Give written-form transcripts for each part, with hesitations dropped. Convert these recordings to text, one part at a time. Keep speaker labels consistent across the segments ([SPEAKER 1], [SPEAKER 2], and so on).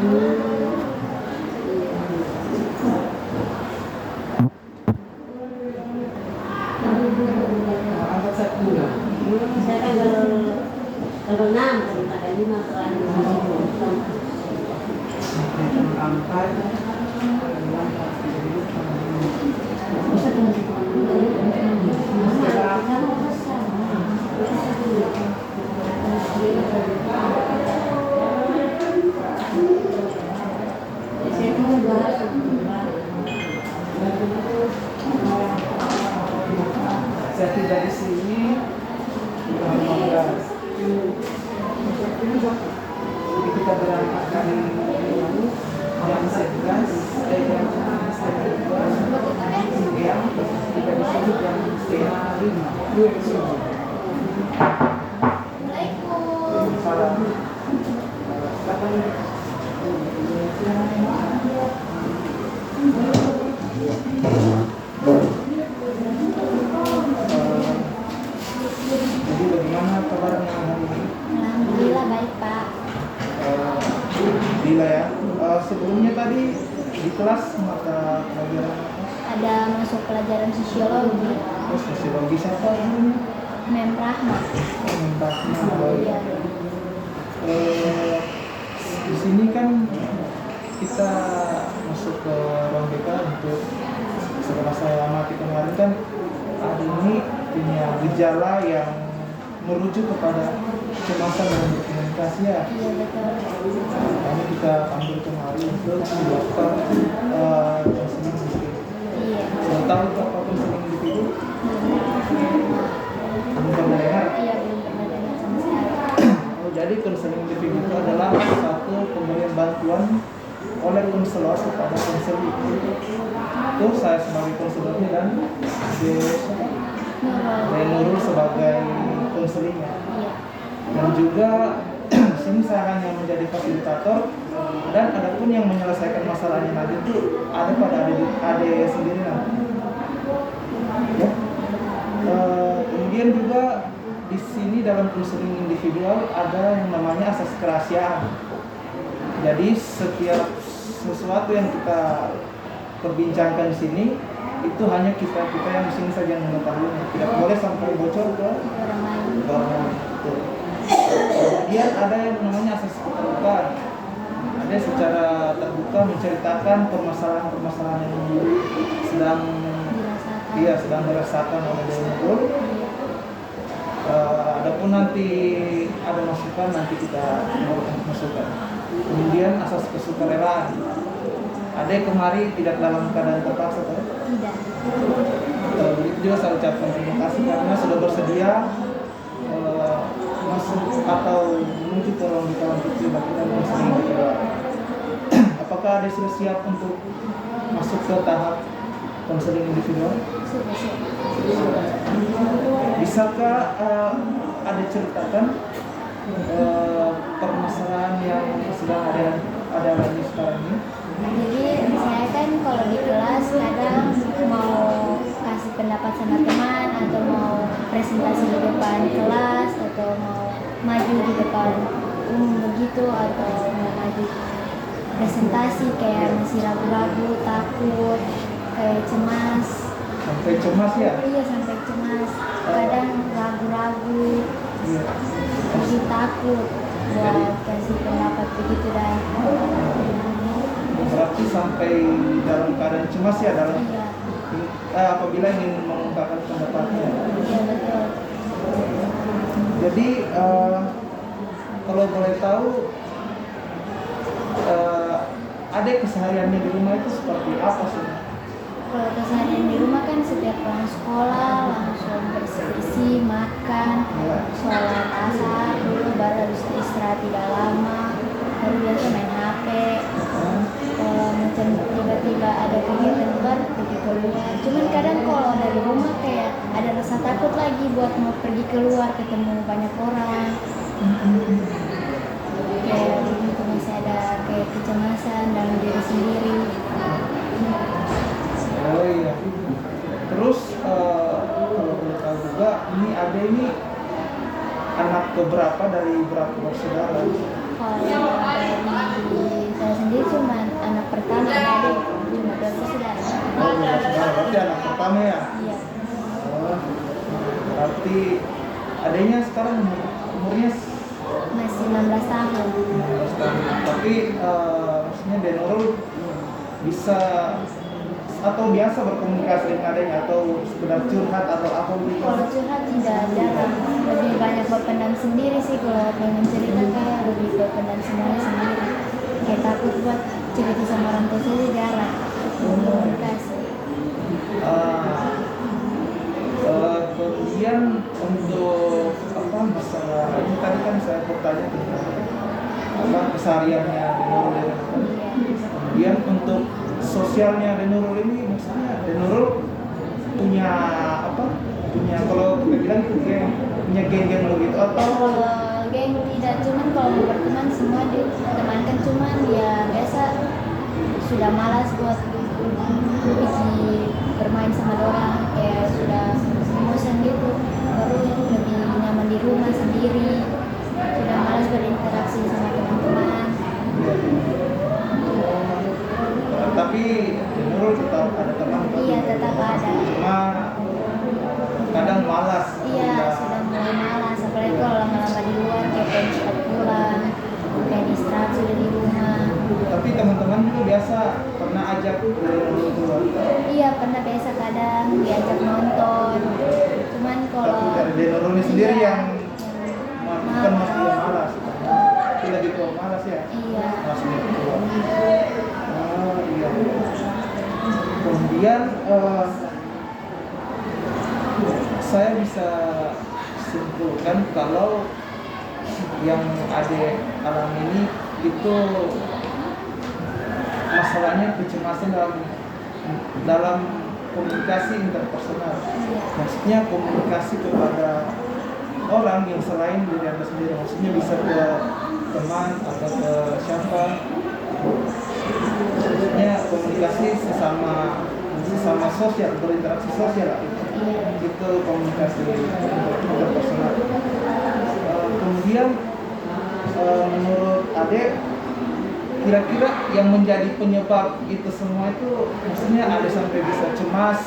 [SPEAKER 1] Misalkan kalau 6 ada 5
[SPEAKER 2] angkat saya tiba di sini jam 15. Jadi kita berangkat dari jam 11, jam 11.30 siang, kita di sini jam 4:30. Salam. Jadi bagaimana kabarnya hari ini?
[SPEAKER 3] Alhamdulillah baik Pak.
[SPEAKER 2] Bila ya. Sebelumnya tadi di kelas mata pelajaran apa?
[SPEAKER 3] Ada masuk pelajaran sosiologi.
[SPEAKER 2] Oh, sosiologi siapa namanya?
[SPEAKER 3] Mem Rahma. Iya.
[SPEAKER 2] Di sini kan kita masuk ke ruang BK untuk setelah saya amati kemarin kan ada ini punya gejala yang merujuk kepada kecemasan dalam berkomunikasi ya.
[SPEAKER 3] Iya betul.
[SPEAKER 2] Makanya kita ambil kemari untuk dilakukan konseling individu.
[SPEAKER 3] Iya.
[SPEAKER 2] Sudah tahu itu apa konseling individu? Belum pernah dengar?
[SPEAKER 3] Iya belum pernah dengar sama sekali.
[SPEAKER 2] Oh, jadi konseling individu itu adalah satu pemberian bantuan oleh konselor kepada konseling. Itu saya sebagai konselornya dan Nurul sebagai konselingnya.
[SPEAKER 3] Iya.
[SPEAKER 2] Dan juga di sini saya hanya menjadi fasilitator dan adapun yang menyelesaikan masalahnya nanti itu ada pada adik sendiri nanti. Ya. Kemudian juga di sini dalam konseling individual ada yang namanya asas kerahasiaan. Jadi setiap sesuatu yang kita perbincangkan di sini itu hanya kita yang di sini saja yang mengetahuinya. Tidak boleh sampai bocor ke
[SPEAKER 3] Orang lain.
[SPEAKER 2] orang lain. Kemudian ada yang namanya asas keterbukaan. Ada secara terbuka menceritakan permasalahan yang sedang
[SPEAKER 3] Dirasakan.
[SPEAKER 2] sedang dirasakan oleh Nurul. Adapun nanti ada masukan nanti kita masukkan. Kemudian asas kesukarelaan. Ada yang kemari tidak dalam keadaan terpaksa, kan?
[SPEAKER 3] Tidak.
[SPEAKER 2] Itu juga saya ucapkan terima kasih karena sudah bersedia masuk atau menuju ke ruang di dalam kecil dan konseling individual. Apakah ada sudah siap untuk masuk ke tahap konseling individual?
[SPEAKER 3] Sudah.
[SPEAKER 2] Bisakah ada ceritakan permasalahan yang sedang ada lagi sekarang ini?
[SPEAKER 3] Jadi saya kan kalau di kelas kadang mau kasih pendapat sama teman atau mau presentasi di depan kelas atau mau maju di depan begitu atau mau maju presentasi kayak masih ragu-ragu, takut, kayak cemas.
[SPEAKER 2] Sampai cemas ya?
[SPEAKER 3] Iya sampai cemas. Kadang ragu-ragu,
[SPEAKER 2] Iya.
[SPEAKER 3] masih takut buat kasih pendapat begitu dan
[SPEAKER 2] Berarti sampai dalam keadaan cemas ya dalam
[SPEAKER 3] iya.
[SPEAKER 2] apabila ingin mengungkapkan pendapatnya.
[SPEAKER 3] Iya betul.
[SPEAKER 2] Jadi kalau boleh tahu ada kesehariannya di rumah itu seperti apa sih?
[SPEAKER 3] Kalau keseharian di rumah kan setiap pulang sekolah langsung bersih-bersih, makan, sholat asar dulu baru habis itu istirahat tidak lama, baru biasa main HP. Kalau macam tiba-tiba ada kegiatan luar pergi keluar. Cuman kadang kalau dari rumah kayak ada rasa takut lagi buat mau pergi keluar ketemu banyak orang. Kayak begitu masih ada kayak kecemasan dalam diri sendiri.
[SPEAKER 2] Oh iya. Terus kalau boleh tahu juga ini anak keberapa dari berapa bersaudara?
[SPEAKER 3] Kalau dari saya pertama ada adik, cuma 2 bersaudara.
[SPEAKER 2] Oh, bersaudara. Berarti anak pertama ya?
[SPEAKER 3] Iya.
[SPEAKER 2] Oh, berarti adanya sekarang umurnya
[SPEAKER 3] Masih 16 tahun.
[SPEAKER 2] 16 tahun. Tapi maksudnya Den Nurul bisa atau biasa berkomunikasi dengan adanya atau sekedar curhat atau apa begitu?
[SPEAKER 3] Kalau curhat tidak jarang, lebih banyak berpendam sendiri sih. Kalau pengen cerita kayak lebih berpendam semuanya sendiri. Kayak takut buat cerita sama orang tua saja jarang komunikasi.
[SPEAKER 2] Kemudian untuk apa masalah ini tadi kan saya bertanya tentang apa kesehariannya Den Nurul ya. Kemudian untuk sosialnya Den Nurul ini maksudnya Den Nurul punya apa? Punya kalau kita bilang itu punya geng-geng begitu atau
[SPEAKER 3] Kalau geng tidak, cuman kalau mau berteman semua ditemankan, cuman ya biasa sudah malas buat pergi bermain sama orang, kayak sudah bosan gitu, baru lebih nyaman di rumah sendiri, sudah malas berinteraksi sama teman-teman.
[SPEAKER 2] tapi Den Nurul tetap ada teman.
[SPEAKER 3] Iya, tetap ada.
[SPEAKER 2] Cuma kadang malas.
[SPEAKER 3] Iya, sudah mulai malas, apalagi kalau lama-lama di luar kayak pengen cepat pulang, kayak istirahat sudah di rumah.
[SPEAKER 2] Tapi teman-teman juga biasa pernah ajak Den Nurul keluar.
[SPEAKER 3] Iya, pernah biasa kadang diajak nonton. Cuman kalau
[SPEAKER 2] Tapi dari Den Nurul sendiri
[SPEAKER 3] iya,
[SPEAKER 2] yang bukan masih malas. Itu lagi tua malas ya.
[SPEAKER 3] iya.
[SPEAKER 2] Masih tua. Oh iya. Kemudian saya bisa simpulkan kalau yang Ade alami ini itu masalahnya kecemasan dalam komunikasi interpersonal. Maksudnya komunikasi kepada orang yang selain diri Anda sendiri. Maksudnya bisa ke teman atau ke siapa. Maksudnya komunikasi sesama sosial, berinteraksi sosial itu komunikasi interpersonal. Kemudian menurut Ade kira-kira yang menjadi penyebab itu semua itu maksudnya Ade sampai bisa cemas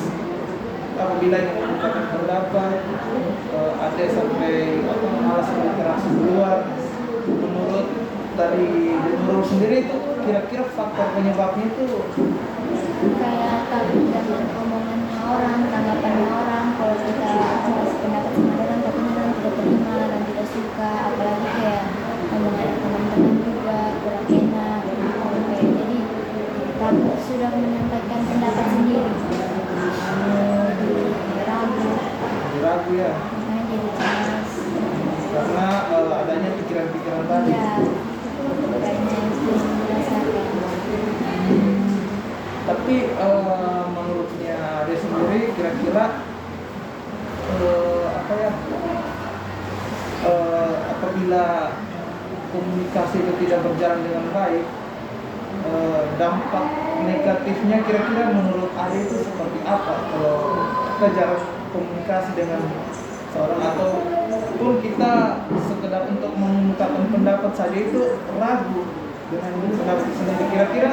[SPEAKER 2] apabila ingin mengungkapkan pendapat, Ade sampai malas berinteraksi di luar. Menurut dari Den Nurul sendiri itu kira-kira faktor penyebabnya itu
[SPEAKER 3] Kayak takut dengan omongannya orang, tanggapannya orang. Kalau kita kasih pendapat sama orang, takutnya orang tidak terima dan tidak suka. Apalagi kayak omongan teman-teman juga kurang enak. Kayak jadi takut sudah menyampaikan pendapat sendiri. Jadi
[SPEAKER 2] ragu ya
[SPEAKER 3] makanya jadi cemas.
[SPEAKER 2] karena adanya pikiran-pikiran tadi.
[SPEAKER 3] Iya, kayaknya itu merasakan.
[SPEAKER 2] Tapi menurutnya Ade sendiri kira-kira apa ya apabila komunikasi itu tidak berjalan dengan baik, dampak negatifnya kira-kira menurut Ade itu seperti apa kalau kita jarang komunikasi dengan seorang ataupun kita sekedar untuk mengungkapkan pendapat saja itu ragu dengan pendapat sendiri. Kira-kira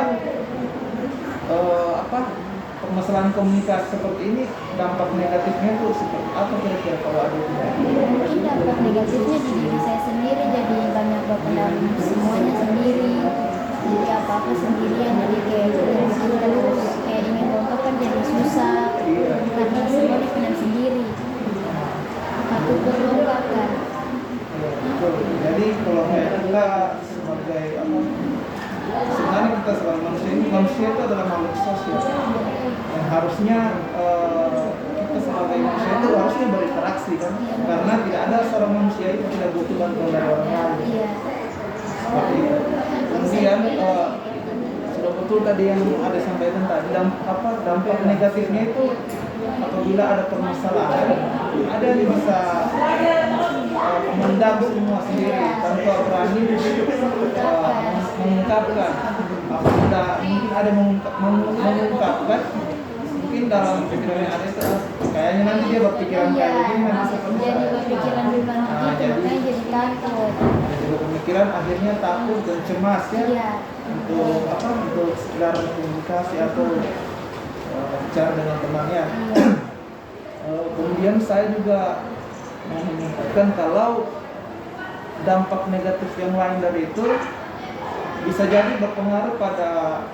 [SPEAKER 2] permasalahan komunikasi seperti ini dampak negatifnya itu seperti apa kira-kira kalau ada
[SPEAKER 3] Mungkin dampak negatifnya di diri saya sendiri, jadi banyak berpendam semuanya sendiri, jadi apa-apa sendirian, jadi kayak terus kayak ingin mengungkapkan jadi susah karena semua dipendam sendiri, takut berungkapkan.
[SPEAKER 2] betul. Jadi kalau kayak kita sebagai sebenarnya kita sebagai manusia itu adalah makhluk sosial yang harusnya kita sebagai manusia itu harusnya berinteraksi kan, karena tidak ada seorang manusia itu tidak butuh bantuan dari orang lain.
[SPEAKER 3] Iya.
[SPEAKER 2] Seperti itu. Kemudian sudah betul tadi yang ada sampaikan tadi dampak negatifnya itu apabila ada permasalahan ada yang bisa mendam semua sendiri tanpa berani mengungkapkan. Apabila mungkin ada mengungkapkan mungkin dalam pikirannya ada itu kayaknya nanti dia berpikiran
[SPEAKER 3] Iya,
[SPEAKER 2] kayak gini nanti seperti
[SPEAKER 3] jadi berpikiran duluan begitu, makanya jadi takut.
[SPEAKER 2] jadi pemikiran akhirnya takut dan cemas ya
[SPEAKER 3] Iya.
[SPEAKER 2] untuk untuk sekedar komunikasi atau bicara dengan temannya. Kemudian saya juga mengingatkan kalau dampak negatif yang lain dari itu bisa jadi berpengaruh pada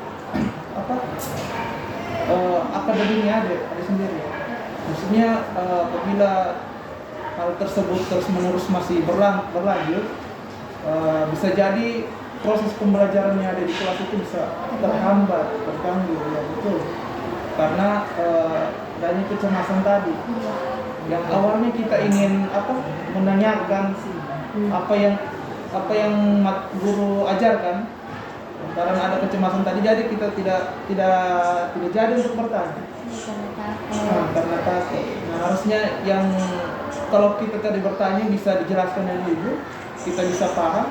[SPEAKER 2] akademiknya ada sendiri. Maksudnya apabila hal tersebut terus-menerus masih berlanjut, bisa jadi proses pembelajarannya ada di kelas itu bisa terhambat, terganggu, ya betul. Karena adanya kecemasan tadi, yang awalnya kita ingin menanyakan apa yang guru ajarkan, karena ada kecemasan tadi, jadi kita tidak jadi untuk bertanya. Karena takut. Nah, harusnya yang kalau kita tadi bertanya bisa dijelaskan dengan ibu, kita bisa paham,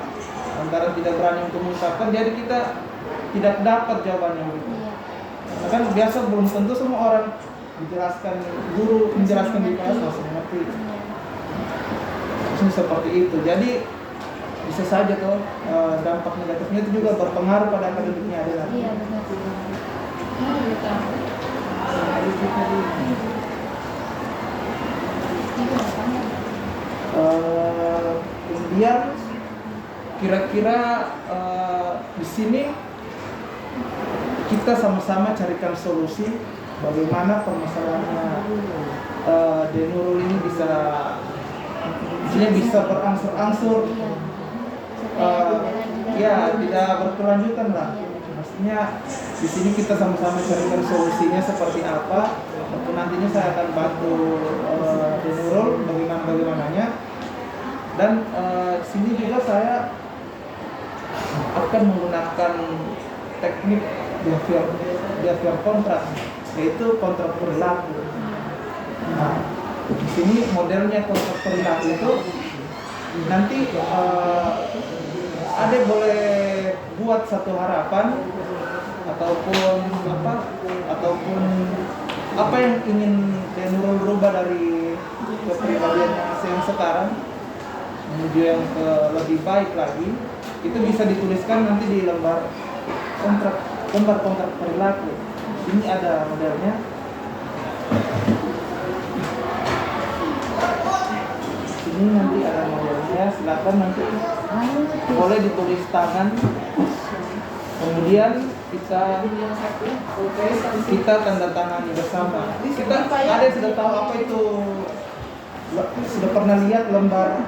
[SPEAKER 2] antara tidak berani untuk mengungkapkan, jadi kita tidak dapat jawabannya begitu. Karena kan biasa belum tentu semua orang dijelaskan, guru menjelaskan di kelas langsung mengerti. Seperti itu. Jadi bisa saja tuh dampak negatifnya itu juga berpengaruh pada akademiknya ada.
[SPEAKER 3] Iya benar.
[SPEAKER 2] Kemudian kira-kira di sini kita sama-sama carikan solusi bagaimana permasalahannya Denurul ini bisa berangsur-angsur, tidak berkelanjutan lah. Maksudnya di sini kita sama-sama carikan solusinya seperti apa. Untuk nantinya saya akan bantu Denurul bagaimananya. Dan sini juga saya akan menggunakan teknik behavior kontrak, yaitu kontrak perilaku. Nah, di sini modelnya kontrak perilaku itu nanti ada boleh buat satu harapan ataupun apa yang ingin Denurul rubah dari kepribadiannya yang sekarang menuju yang ke lebih baik lagi, itu bisa dituliskan nanti di lembar kontrak perilaku. Ini ada modelnya. Ini nanti ada modelnya, silakan nanti boleh ditulis tangan. Kemudian kita tanda tangani bersama. Kita ada sudah tahu apa itu, sudah pernah lihat lembar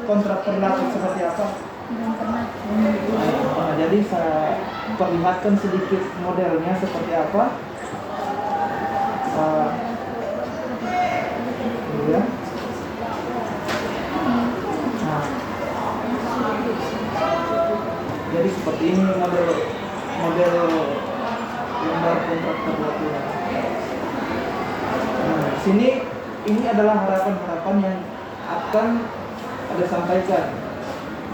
[SPEAKER 2] kontrak perilaku seperti apa?
[SPEAKER 3] Belum pernah.
[SPEAKER 2] Nah, jadi saya perlihatkan sedikit modelnya seperti apa. Ya. Nah, jadi seperti ini model lembar kontrak perilaku. Nah, sini ini adalah harapan-harapan yang akan ada sampaikan.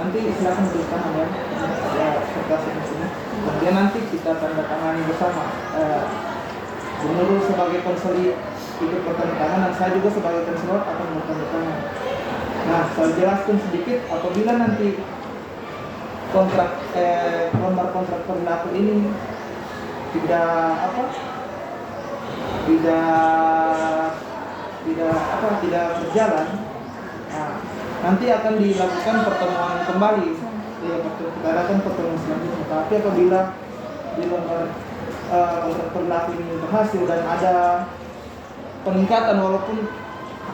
[SPEAKER 2] Nanti silakan tuliskan ada kertas di sini. Kemudian nanti kita tanda tangani bersama. Menurut sebagai konselor ikut bertandatangan dan saya juga sebagai konselor akan bertandatangan. Nah, saya jelaskan sedikit apabila nanti lembar kontrak perilaku ini tidak berjalan. Nah, nanti akan dilakukan pertemuan kembali. Ya, kita adakan pertemuan selanjutnya. Tapi apabila di lembar kontrak perilaku ini berhasil dan ada peningkatan, walaupun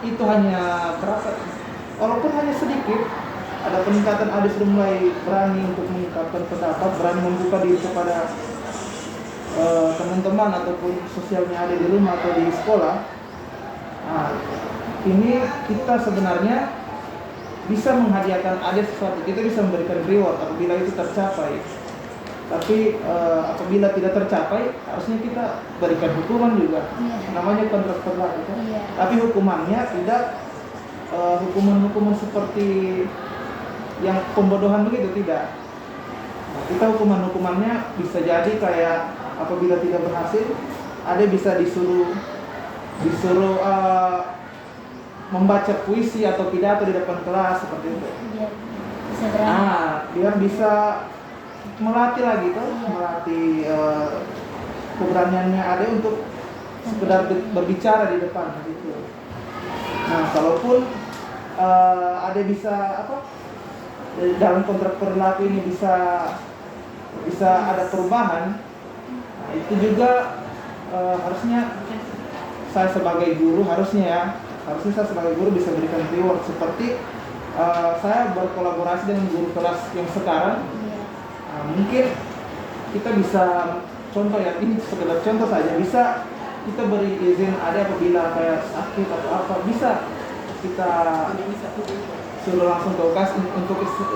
[SPEAKER 2] itu hanya walaupun hanya sedikit, ada peningkatan, ada sudah mulai berani untuk mengungkapkan pendapat, berani membuka diri kepada teman-teman ataupun sosialnya ada di rumah atau di sekolah. Nah, ini kita sebenarnya bisa menghadiahkan ada sesuatu, kita bisa memberikan reward apabila itu tercapai. Tapi apabila tidak tercapai, harusnya kita berikan hukuman juga. Namanya kontrak perilaku. Tapi hukumannya tidak hukuman seperti yang pembodohan begitu, tidak. Nah, kita hukumannya bisa jadi kayak apabila tidak berhasil, ada bisa disuruh membaca puisi atau pidato di depan kelas seperti itu.
[SPEAKER 3] Bisa berani.
[SPEAKER 2] Biar bisa melatih lagi tuh, melatih keberaniannya Ade untuk sekedar berbicara di depan gitu. Nah, kalaupun Ade bisa dalam kontrak perilaku ini bisa ada perubahan, nah, itu juga harusnya saya sebagai guru harusnya saya sebagai guru bisa berikan reward seperti saya berkolaborasi dengan guru kelas yang sekarang. Nah, mungkin kita bisa contoh ya, ini sekedar contoh saja, bisa kita beri izin ada apabila kayak sakit atau apa, bisa kita suruh langsung ke UKAS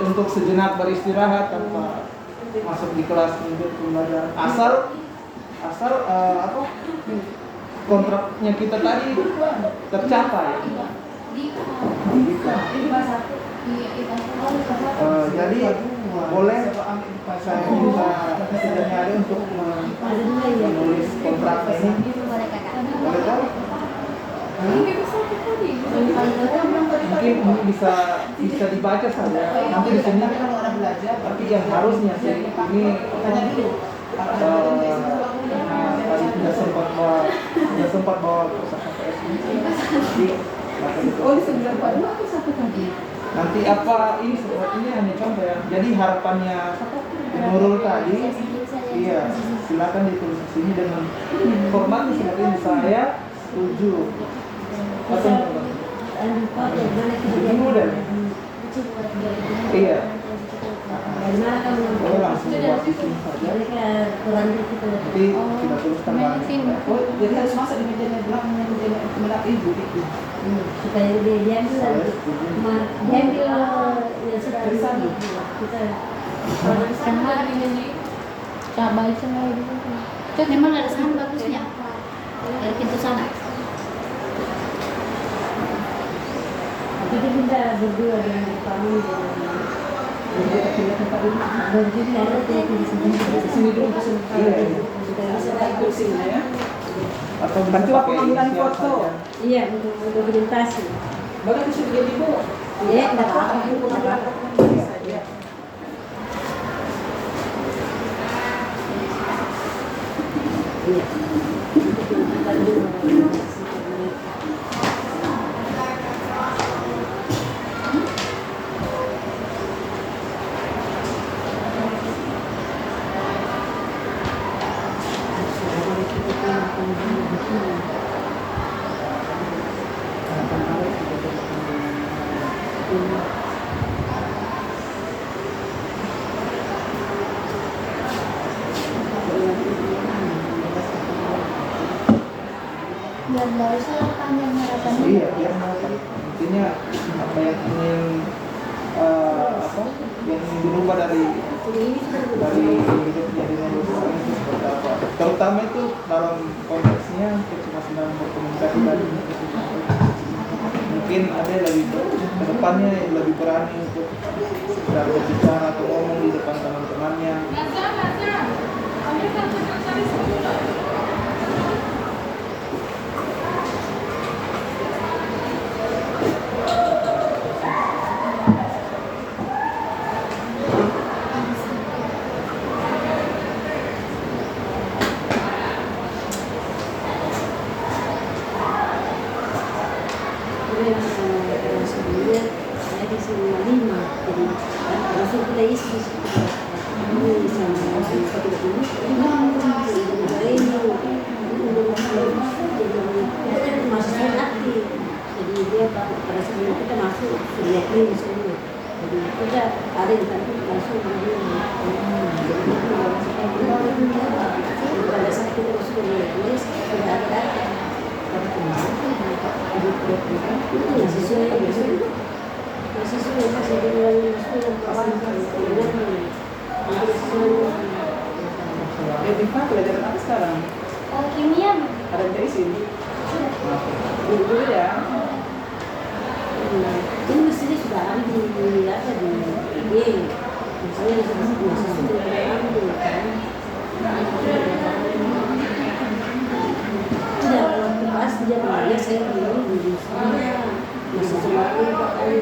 [SPEAKER 2] untuk sejenak beristirahat tanpa masuk di kelas untuk pembelajaran, asal kontraknya kita tadi tercapai. Jadi boleh saya minta presidennya ada untuk menulis kontrak ini. Boleh kan? Mungkin bisa dibaca saja. Nanti di sini tapi yang harusnya sih ini tadi tidak sempat bawa KPS ini.
[SPEAKER 1] Oh, di 92 apa satu tadi?
[SPEAKER 2] Nanti apa ini sepertinya hanya contoh ya. Jadi harapannya Nurul tadi, iya, silakan ditulis di sini dengan formatnya seperti ini. Saya setuju. Mudah. Iya.
[SPEAKER 1] Gimana kamu?
[SPEAKER 2] Oh, langsung buat di sini saja.
[SPEAKER 1] Kurang gitu.
[SPEAKER 2] Jadi kita tuliskan
[SPEAKER 4] Oh, jadi harus masak di meja melak ibu gitu.
[SPEAKER 1] Supaya dia diambil ya sudah
[SPEAKER 4] sana.
[SPEAKER 1] Kita
[SPEAKER 3] Sama cabai sama itu. Cuk, memang ada sana bagusnya. Dari pintu sana.
[SPEAKER 1] jadi kita berdua dengan kamu berdiri ada di sini dulu
[SPEAKER 2] Iya.
[SPEAKER 1] kita bisa
[SPEAKER 4] Kursinya ya.
[SPEAKER 2] atau bisa
[SPEAKER 4] Bantu
[SPEAKER 2] pakai
[SPEAKER 4] pengambilan
[SPEAKER 2] inisial
[SPEAKER 4] foto.
[SPEAKER 2] saja.
[SPEAKER 1] iya untuk dokumentasi
[SPEAKER 4] Bagus itu juga ibu.
[SPEAKER 1] iya enggak apa-apa
[SPEAKER 4] Saja.
[SPEAKER 1] iya
[SPEAKER 3] Biar nggak usah panjang harapannya.
[SPEAKER 2] Iya, biar apa? Intinya apa yang ingin yang ingin dirubah dari hidupnya di Nurul sekarang itu seperti apa? Terutama itu dalam konteksnya kecemasan dalam berkomunikasi tadi. Mungkin ada lebih ke depannya lebih berani untuk sekedar berbicara atau ngomong di depan teman-temannya.
[SPEAKER 1] sebelumnya saya di sini 5 jadi langsung kita isi ini sama satu dulu ini mahasiswa aktif jadi dia pada sebelum kita masuk sudah clean semua jadi kita ada di kantor langsung pada saat kita masuk ke tulis sudah ada
[SPEAKER 4] Diva pelajaran apa sekarang?
[SPEAKER 3] Kimia.
[SPEAKER 4] Ada yang isi? Dulu ya.
[SPEAKER 1] ini mestinya sudah ada di apa di misalnya tidak waktu pas dia mengajar saya di sana masih selalu pakai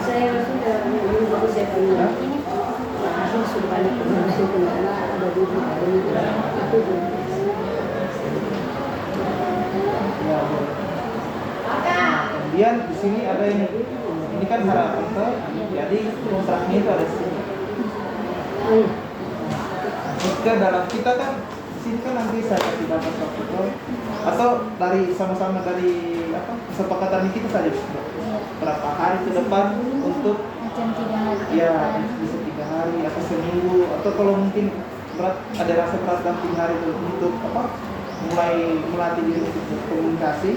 [SPEAKER 1] Saya sudah baru saya punya ini hasil sudah banyak hasil karena ada dulu ada itu
[SPEAKER 2] Ya, boleh. Kemudian di sini ada ini kan harapan tuh, jadi kontraknya itu ada di sini.
[SPEAKER 1] oh iya
[SPEAKER 2] Jika dalam kita kan di sini kan nanti saya kasih dapat waktu atau dari sama-sama dari apa kesepakatan kita saja berapa hari ke depan untuk
[SPEAKER 3] Macam 3 hari ke
[SPEAKER 2] ya
[SPEAKER 3] depan.
[SPEAKER 2] bisa 3 hari atau seminggu atau kalau mungkin berat ada rasa berat dalam 3 hari itu untuk apa mulai melatih diri untuk berkomunikasi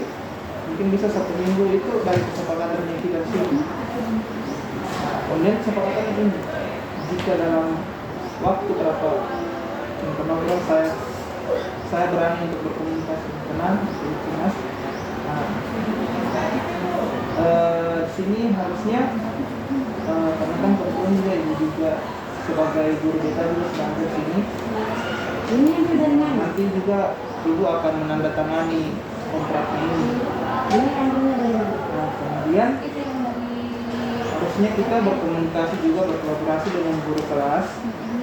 [SPEAKER 2] mungkin bisa 1 minggu itu dari kesepakatan yang kita sini. Nah, kemudian kesepakatan itu jika dalam waktu berapa yang pernah saya berani untuk berkomunikasi tenang mas. Nah, sini harusnya karena kan kebetulan juga ibu juga sebagai guru kita juga sedang di sini.
[SPEAKER 1] ini dari mana
[SPEAKER 2] Nanti juga ibu akan menandatangani kontraknya ini.
[SPEAKER 1] ini ambilnya dari mana
[SPEAKER 2] Nah, kemudian
[SPEAKER 3] Itu yang dari
[SPEAKER 2] harusnya kita berkomunikasi juga berkolaborasi dengan guru kelas.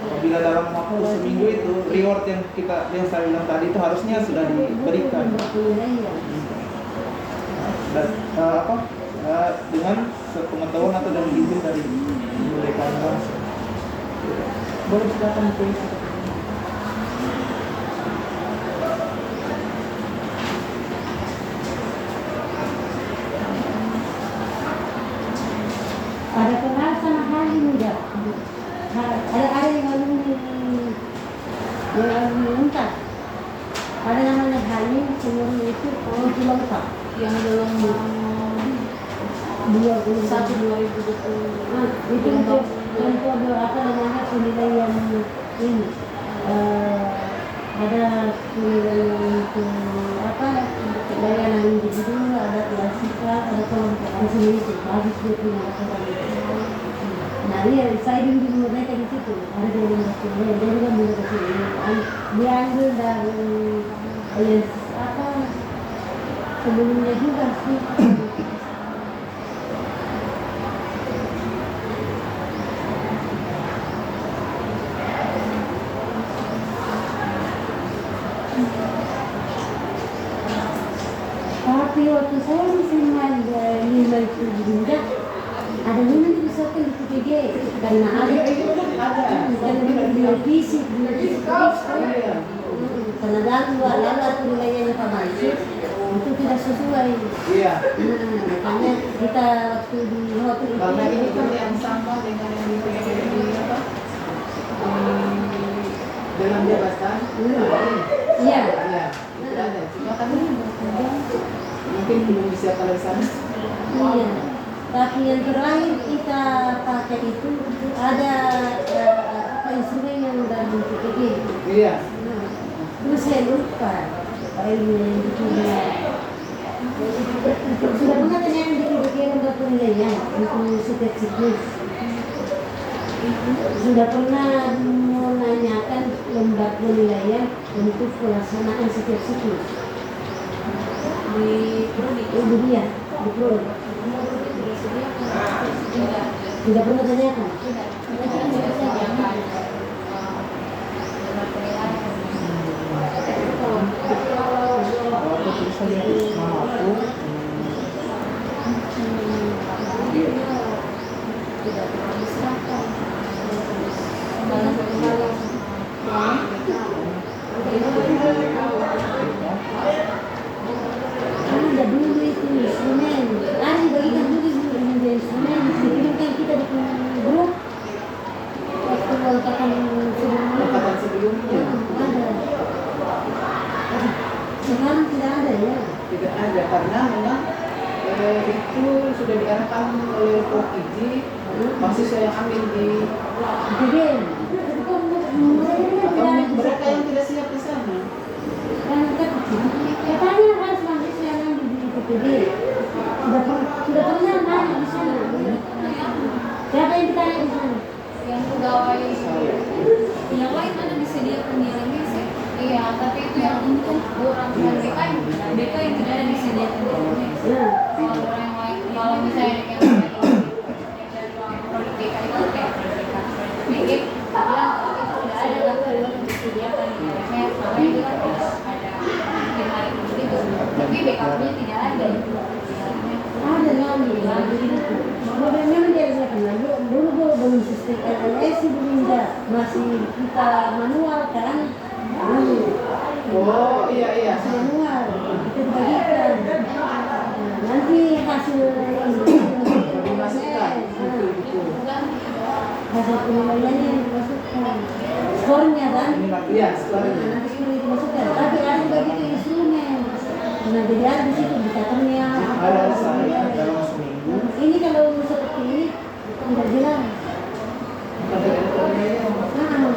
[SPEAKER 2] Apabila dalam waktu seminggu itu reward yang saya bilang tadi itu harusnya sudah diberikan. Dan dengan sepengetahuan atau dengan izin dari guru dekan langsung. Boleh silakan ditulis.
[SPEAKER 1] ada kenal sama Halim enggak ada yang alumni untas ada namanya Halim semuanya itu itu lengkap
[SPEAKER 4] yang dalam
[SPEAKER 1] 21 itu untuk apa namanya penilaian ini ada penilaian untuk apa layanan individu ada klasika ada kelompokan sendiri itu habis dia punya laporan itu. Nah dia saya di mereka di situ ada dia yang dia juga mulai kesini dia ambil dari apa sebelumnya juga sih. Tapi waktu saya masih lima itu juga ada lima di pesawat di PPG karena ada karena fisik karena lalu penilaiannya Pak Mansur itu tidak sesuai.
[SPEAKER 4] Iya.
[SPEAKER 1] Makanya kita waktu di hotel itu
[SPEAKER 4] Karena ini kan yang sama dengan yang di apa? Dalam jabatan.
[SPEAKER 1] iya.
[SPEAKER 4] Iya. Itu ada. Cuma kan mungkin belum bisa kalau di sana.
[SPEAKER 1] Iya. Tapi yang terakhir kita pakai itu ada apa instrumen yang dari PPG.
[SPEAKER 4] Iya.
[SPEAKER 1] Terus saya lupa filenya yang dipunya. Sudah pernah tanya yang dipunya lembar penilaian untuk setiap siklus. Sudah pernah menanyakan lembar penilaian untuk pelaksanaan setiap siklus di Prodi. Di Prodi. Tidak pernah tanyakan.
[SPEAKER 2] Aku tulis saja nama aku. Iya.
[SPEAKER 1] Ada dulu itu instrumen. Ada bagikan dulu instrumen. Dikirimkan kita di grup. Waktu meletakkan sebelumnya.
[SPEAKER 4] Angkatan sebelumnya
[SPEAKER 1] Ada. Sekarang tidak ada ya.
[SPEAKER 4] tidak ada karena memang itu sudah diarahkan oleh Prof. Iji mahasiswa yang ambil di
[SPEAKER 1] Jadi
[SPEAKER 4] atau mereka yang tidak siap di sana.
[SPEAKER 1] katanya harus mahasiswa yang ambil di PPD. Sudah pernah nanya di sana. Siapa yang ditanya di sana?
[SPEAKER 3] yang pegawai
[SPEAKER 4] Saya.
[SPEAKER 3] yang lain ada disediakan di Indonesia. Iya, tapi itu yang untuk orang BK yang tidak ada disediakan di Indonesia.
[SPEAKER 1] Nah,
[SPEAKER 3] Kalau orang yang lain, kalau misalnya yang
[SPEAKER 1] kita manual kan.
[SPEAKER 4] Oh iya iya.
[SPEAKER 1] Manual kita bagikan. Nanti hasil
[SPEAKER 4] Dimasukkan.
[SPEAKER 1] hasil penilaiannya dimasukkan. Skornya kan.
[SPEAKER 4] Iya, skornya.
[SPEAKER 1] Nanti semua dimasukkan. Tapi ada begitu instrumen. Nah, jadi ada di situ indikatornya.
[SPEAKER 2] Kalau saya dalam seminggu
[SPEAKER 1] Ini kalau seperti ini tidak jelas.
[SPEAKER 4] Pada elektroniknya
[SPEAKER 1] Nah,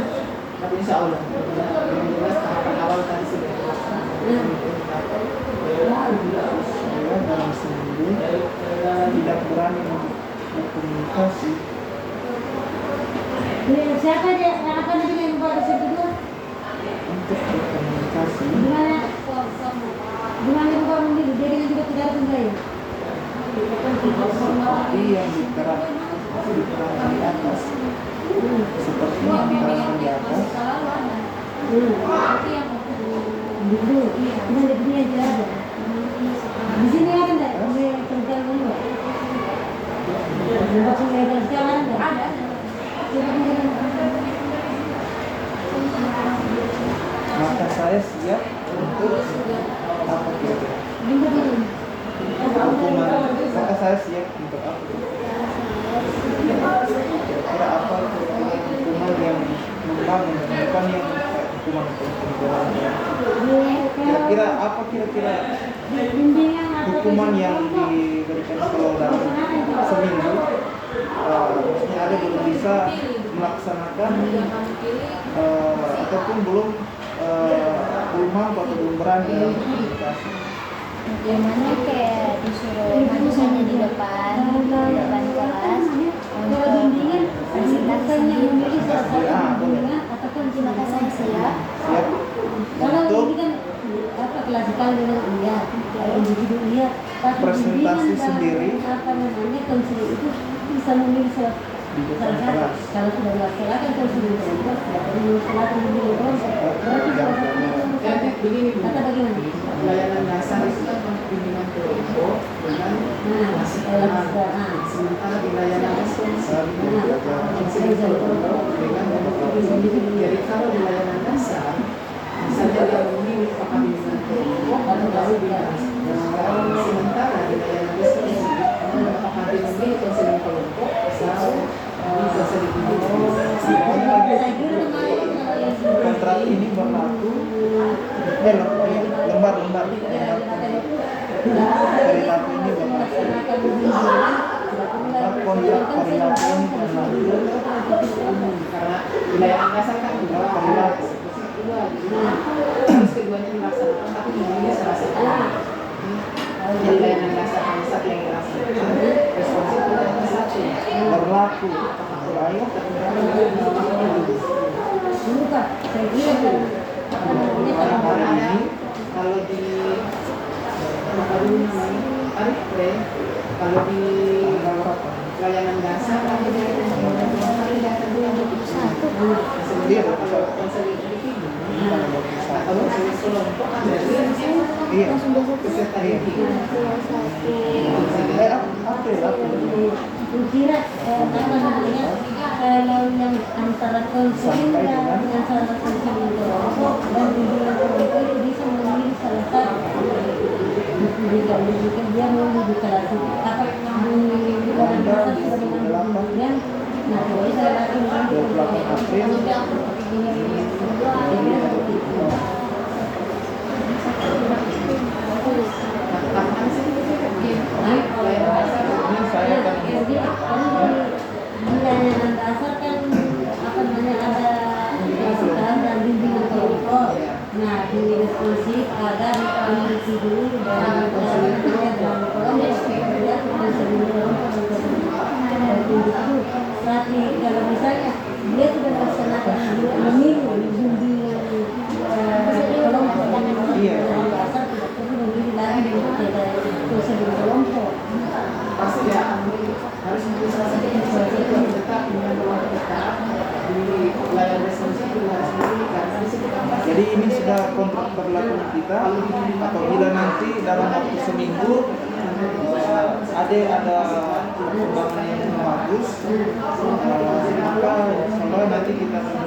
[SPEAKER 4] tapi insya Allah yang jelas tahapan awal tadi sudah.
[SPEAKER 2] saya dalam seminggu tidak berani untuk berkomunikasi.
[SPEAKER 1] ini siapa dia? Apa namanya yang baru saya kedua?
[SPEAKER 2] Untuk berkomunikasi
[SPEAKER 1] Gimana? Gimana bukan memilih? Jadi nanti kita tidak ada saya.
[SPEAKER 2] seperti yang diterangkan di atas, seperti yang diterangkan di atas.
[SPEAKER 1] Gitu. Kita lihat ini aja ada. Di sini ada nggak? Ini kerjaan ini nggak? Tempat penglegal sekarang ada nggak? Ada.
[SPEAKER 2] Maka saya siap untuk apa kira-kira? Hukuman. Maka saya siap untuk apa? Kira-kira apa kira-kira hukuman yang membangun, bukan yang kayak hukuman penjara. Kira-kira apa kira-kira hukuman yang diberikan kalau dalam seminggu maksudnya ada belum bisa melaksanakan ataupun belum mampu atau belum berani dalam komunikasi.
[SPEAKER 3] Gimana kayak disuruh maju saja di depan kelas untuk presentasi sendiri. Maka saya siap.
[SPEAKER 2] Siap
[SPEAKER 1] Kalau
[SPEAKER 2] untuk
[SPEAKER 1] ini kan apa klasikal dengan iya, individu iya, tapi
[SPEAKER 2] presentasi
[SPEAKER 1] bimbingan dan
[SPEAKER 2] sendiri.
[SPEAKER 1] apa namanya konseling itu bisa memilih salah
[SPEAKER 2] Di depan
[SPEAKER 1] satu.
[SPEAKER 2] kelas.
[SPEAKER 1] Kalau sudah dilaksanakan konseling kelompok, tidak perlu melaksanakan bimbingan kelompok. Berarti salah satu
[SPEAKER 4] Jadi begini Bu,
[SPEAKER 1] kata bagaimana?
[SPEAKER 4] pelayanan dasar itu kan bimbingan kelompok dengan masih sementara di layanan responsif konseling kelompok dengan individu. Jadi kalau di layanan dasar misalnya dia memilih pakai bimbingan kelompok atau baru bebas. Sementara di layanan responsif pakai memilih konseling kelompok atau konseling individu.
[SPEAKER 1] Saya kira kemarin
[SPEAKER 2] Kontrak ini berlaku lembar perilaku ini berlaku. Kontrak perilaku ini berlaku
[SPEAKER 4] Karena wilayah dasar kan juga perilaku terus keduanya dilaksanakan tapi ini salah satu jadi layanan dasar hanya satu yang dilaksanakan responsif itu hanya satu
[SPEAKER 2] berlaku baik
[SPEAKER 1] bukan, saya kira kan apa namanya kalau
[SPEAKER 2] hari ini
[SPEAKER 4] kalau di apa dulu namanya Arifre kalau di layanan dasar kan
[SPEAKER 2] Iya,
[SPEAKER 4] kalau konseling individu atau konseling kelompok kan dari
[SPEAKER 2] iya.
[SPEAKER 4] peserta individu.
[SPEAKER 2] Apa?
[SPEAKER 1] kira apa namanya kalau yang antara konseling dan yang salah konseling kelompok dan bimbingan kelompok itu bisa memilih salah satu. Jika dia mau di kelas apa di dalam dasar sudah kemudian nah boleh saya lagi
[SPEAKER 2] 28 April
[SPEAKER 4] Kapan sih layanan dasar
[SPEAKER 2] ini saya akan
[SPEAKER 1] jadi di layanan dasar kan apa namanya ada kesukaan dan bimbingan kelompok. Nah di responsif ada di individu dan kelompok ya konseling kelompok dan individu. Berarti kalau misalnya dia sudah melaksanakan memilih bimbingan kelompok dan dasar tidak perlu memilih lagi konseling kelompok.
[SPEAKER 4] pasti dia akan harus memilih salah satu yang tetap dengan kelompok tetap di layanan responsif juga harus memilih karena di situ kan pasti
[SPEAKER 2] jadi ini sudah kontrak berlaku kita apabila nanti dalam waktu seminggu ada perkembangan yang bagus maka insya Allah nanti kita akan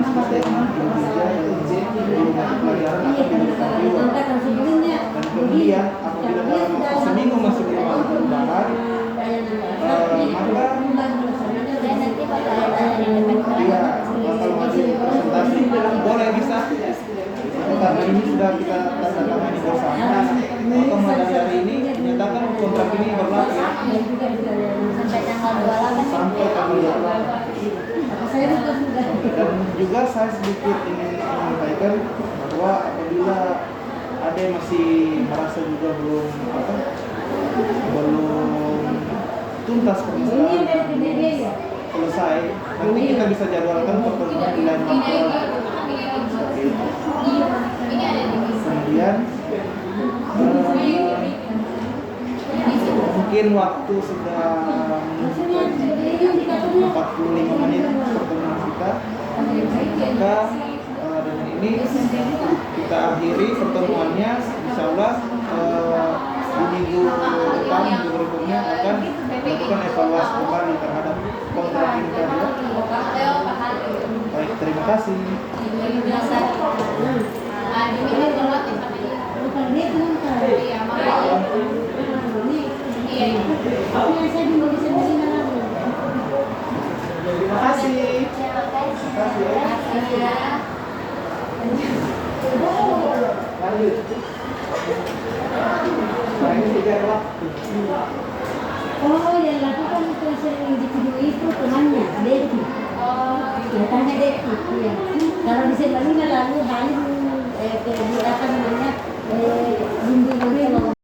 [SPEAKER 2] statement Indonesia yang belum mata pelajaran
[SPEAKER 1] Iya,
[SPEAKER 2] akan
[SPEAKER 1] karena
[SPEAKER 2] diberikan
[SPEAKER 1] kalau
[SPEAKER 2] juga.
[SPEAKER 1] diangkatkan sebelumnya.
[SPEAKER 2] Dan kemudian apabila dalam waktu seminggu masih belum ada perubahan,
[SPEAKER 3] Dan nanti bakal ada di depan
[SPEAKER 2] iya
[SPEAKER 3] kelas.
[SPEAKER 2] bakal maju presentasi boleh bisa. Karena ini sudah kita tanda tangani bersama, maka mulai dari hari ini dinyatakan kontrak ini berlaku
[SPEAKER 3] Sampai tanggal 28
[SPEAKER 2] sampai tanggal 28.
[SPEAKER 1] Saya juga sudah.
[SPEAKER 2] Dan juga saya sedikit ingin menyampaikan bahwa apabila ada yang masih merasa juga belum tuntas permasalahan selesai, nanti kita bisa jadwalkan pertemuan di lain waktu. Seperti itu. Kemudian mungkin waktu sudah menunjukkan 45 menit pertemuan kita, maka dengan ini kita akhiri pertemuannya. Insya Allah di minggu depan, minggu berikutnya akan melakukan evaluasi kembali terhadap kontrak ini tadi. Baik, terima kasih.
[SPEAKER 1] Bukan dia kan. Ini saya belum bisa menerima lagi.
[SPEAKER 2] Terima kasih. Terima kasih. Lanjut. Nah, ini tiga waktu.
[SPEAKER 1] Oh, yang lakukan itu sering individu itu temannya, Deki. Ya, tanya Deki. Iya. Kalau di Sembalina lalu Halim ke